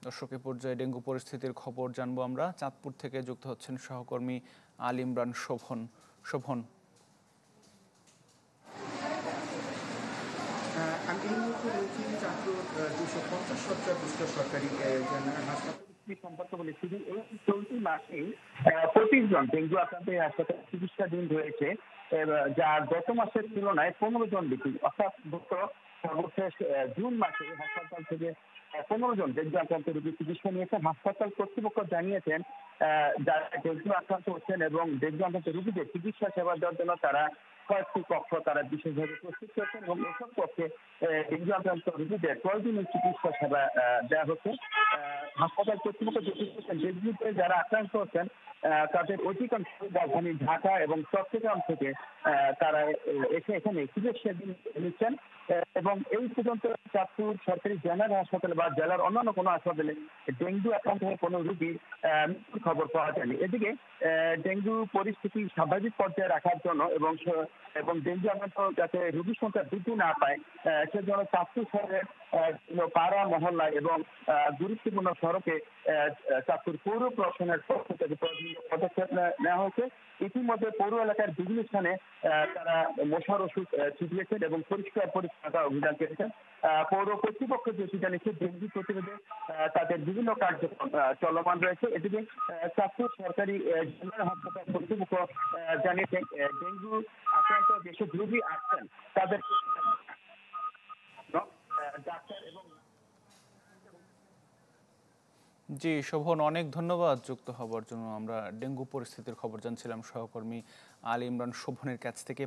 দর্শক, এ পর্যায়ে ডেঙ্গু পরিস্থিতির খবর জানবো আমরা। চাঁদপুর থেকে যুক্ত হচ্ছেন সহকর্মী আল ইমরান শোভন। শোভন, আমি এই মুহূর্তে রয়েছি চাঁদপুর 250 শয্যা বিশিষ্ট সরকারি জেনারেল হাসপাতাল সম্পর্কে বলি। শুধু এই চলতি মাসেই 25 জন ডেঙ্গু আক্রান্ত এই হাসপাতালে চিকিৎসাধীন রয়েছে, যা গত মাসের তুলনায় 15 জন বেশি। অর্থাৎ সর্বশেষ জুন মাসে হাসপাতাল থেকে 15 জন ডেঙ্গু আক্রান্ত রোগী চিকিৎসা নিয়েছেন। হাসপাতাল কর্তৃপক্ষ জানিয়েছেন যারা ডেঙ্গু আক্রান্ত হচ্ছেন এবং ডেঙ্গু আক্রান্ত রোগীদের চিকিৎসা সেবা দেওয়ার জন্য তারা কয়েকটি কক্ষ তারা বিশেষভাবে প্রস্তুত করেছেন এবং এসব কক্ষে ডেঙ্গু আক্রান্ত রোগীদের প্রয়োজনীয় চিকিৎসা সেবা দেওয়া হচ্ছে। হাসপাতাল কর্তৃপক্ষ জানিয়েছেন ডেঙ্গুতে যারা আক্রান্ত হচ্ছেন তাদের অধিকাংশ রাজধানী ঢাকা এবং চট্টগ্রাম থেকে তারা এসে এখানে চিকিৎসা নিচ্ছেন এবং এই পর্যন্ত চাঁদপুর সরকারি জেনারেল হাসপাতাল বা জেলার অন্যান্য কোনো হাসপাতালে ডেঙ্গু আক্রান্ত হয়ে কোনো রোগীর মৃত্যুর খবর পাওয়া যায়নি। এদিকে ডেঙ্গু পরিস্থিতি স্বাভাবিক পর্যায়ে রাখার জন্য এবং ডেঙ্গু আক্রান্ত যাতে রোগীর সংখ্যা বৃদ্ধি না পায় সেজন্য চাঁদপুর শহরের পাড়া মহল্লা এবং গুরুত্বপূর্ণ সড়কে চাঁদপুর পৌর প্রশাসনের পক্ষ থেকে পদক্ষেপ নেওয়া হয়েছে। ইতিমধ্যে পৌর এলাকার বিভিন্ন স্থানে তারা মশার ওষুধ ছিটিয়েছেন এবং পরিষ্কার পরিচ্ছন্নতা অভিযান চলেছেন। পৌর কর্তৃপক্ষ যেটি জানিয়েছে ডেঙ্গু প্রতিরোধে তাদের বিভিন্ন কার্যক্রম চলমান রয়েছে। এদিকে চাঁদপুর সরকারি জেনারেল হাসপাতাল কর্তৃপক্ষ জানিয়েছে ডেঙ্গু আক্রান্ত যেসব রোগী আসছেন তাদের ডাক্তার এবং জি শোভন, অনেক ধন্যবাদ যুক্ত হবার জন্য। আমরা ডেঙ্গু পরিস্থিতির খবর জানছিলাম সহকর্মী আল ইমরান শোভনের কাছ থেকে।